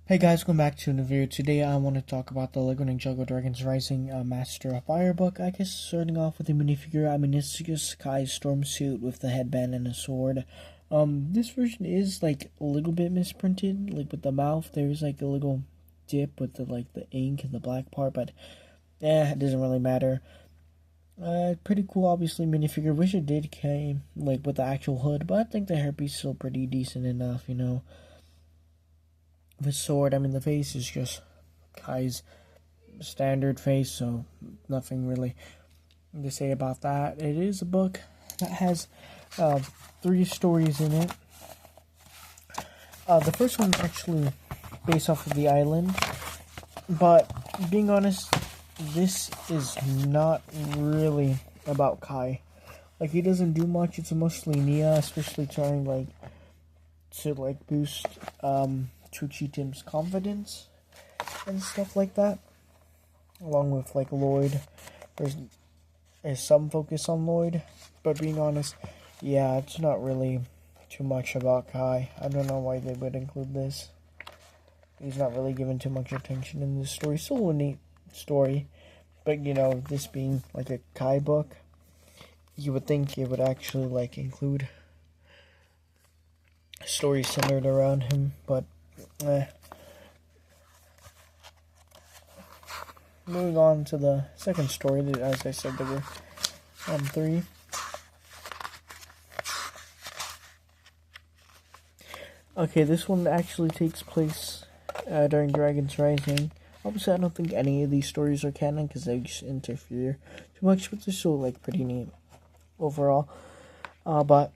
Hey guys, welcome back to another video. Today I want to talk about the LEGO Ninjago Rising Master of Fire book. I guess starting off with the minifigure, it's just Kai's storm suit with the headband and a sword. This version is like a little bit misprinted, like with the mouth. There's like a little dip with the ink and the black part, but it doesn't really matter. Pretty cool, obviously minifigure. Wish it did came like with the actual hood, but I think the hairpiece is still pretty decent enough, The sword, the face is just Kai's standard face, so nothing really to say about that. It is a book that has 3 stories in it. The first one's actually based off of the island, but being honest, this is not really about Kai. Like, he doesn't do much. It's mostly Nia, especially trying to boost Chuchi Tim's confidence and stuff like that, along with Lloyd. There's some focus on Lloyd, but being honest, yeah, it's not really too much about Kai. I don't know why they would include this. He's not really given too much attention in this story. Still a neat story, but this being like a Kai book, you would think it would actually include stories centered around him, but moving on to the second story, as I said, there were 3. Okay, this one actually takes place during Dragon's Rising. Obviously, I don't think any of these stories are canon because they just interfere too much, but they're still pretty neat overall. But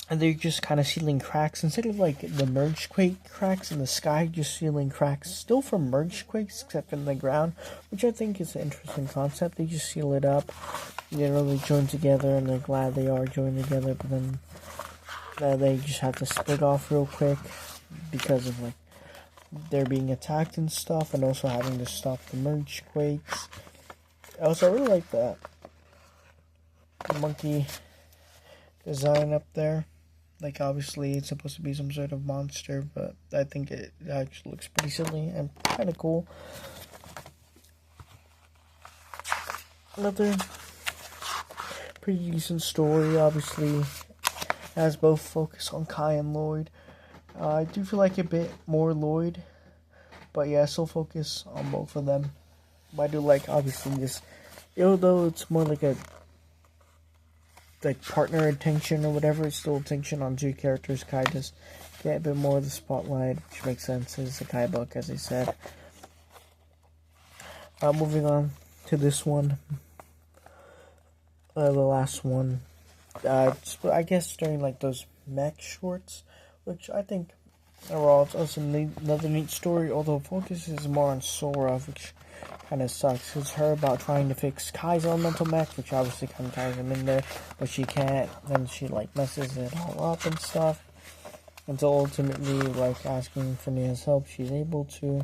they're just kind of sealing cracks instead of the mergequake cracks in the sky, just sealing cracks still from mergequakes except in the ground, which I think is an interesting concept. They just seal it up, they really join together, and they're glad they are joined together, but then they just have to split off real quick because of they're being attacked and stuff, and also having to stop the mergequakes. Also, I really like that monkey design up there. Obviously, it's supposed to be some sort of monster, but I think it actually looks pretty silly and kind of cool. Another pretty decent story, obviously, has both focus on Kai and Lloyd. I do feel like a bit more Lloyd, but yeah, still focus on both of them. But I do obviously, this, although it's more like a partner attention or whatever, it's still attention on 2 characters. Kai does get a bit more of the spotlight, which makes sense. It's a Kai book, as I said. Moving on to this one, the last one. I guess during those mech shorts, which I think overall it's also another neat story. Although focus is more on Sora, which kind of sucks. It's her about trying to fix Kai's elemental mech, which obviously kind of ties him in there, but she can't. Then she messes it all up and stuff, until ultimately asking for Nia's help, she's able to.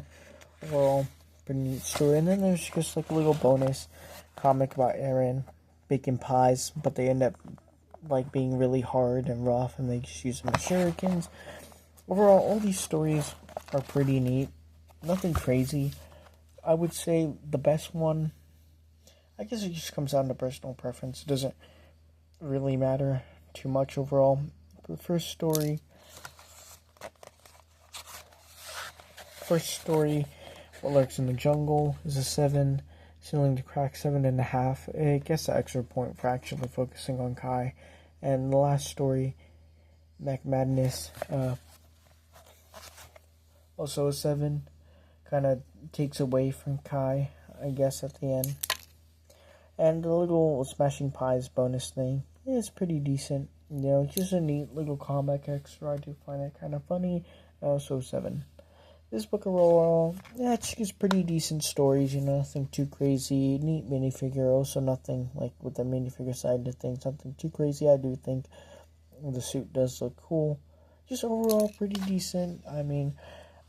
Overall, pretty neat story. And then there's just a little bonus comic about Aaron baking pies, but they end up being really hard and rough, and they just use them as shurikens. Overall, all these stories are pretty neat. Nothing crazy. I would say the best one, I guess it just comes down to personal preference. It doesn't really matter too much overall. The first story, What Lurks in the Jungle, is a 7, Sealing the Crack 7.5. I guess the extra point for actually focusing on Kai. And the last story, Mech Madness, also a 7. Kind of takes away from Kai, I guess, at the end. And the little Smashing Pies bonus thing is pretty decent. Just a neat little comic extra. I do find it kind of funny. Also 7. This book overall, yeah, it's just pretty decent stories, nothing too crazy. Neat minifigure, also nothing with the minifigure side of things, nothing too crazy. I do think the suit does look cool. Just overall pretty decent.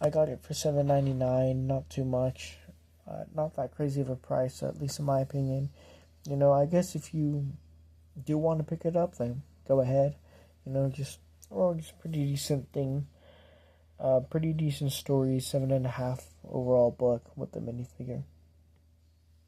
I got it for $7.99, not too much. Not that crazy of a price, at least in my opinion. I guess if you do want to pick it up, then go ahead. Just pretty decent thing. Pretty decent story, 7.5 overall book with the minifigure.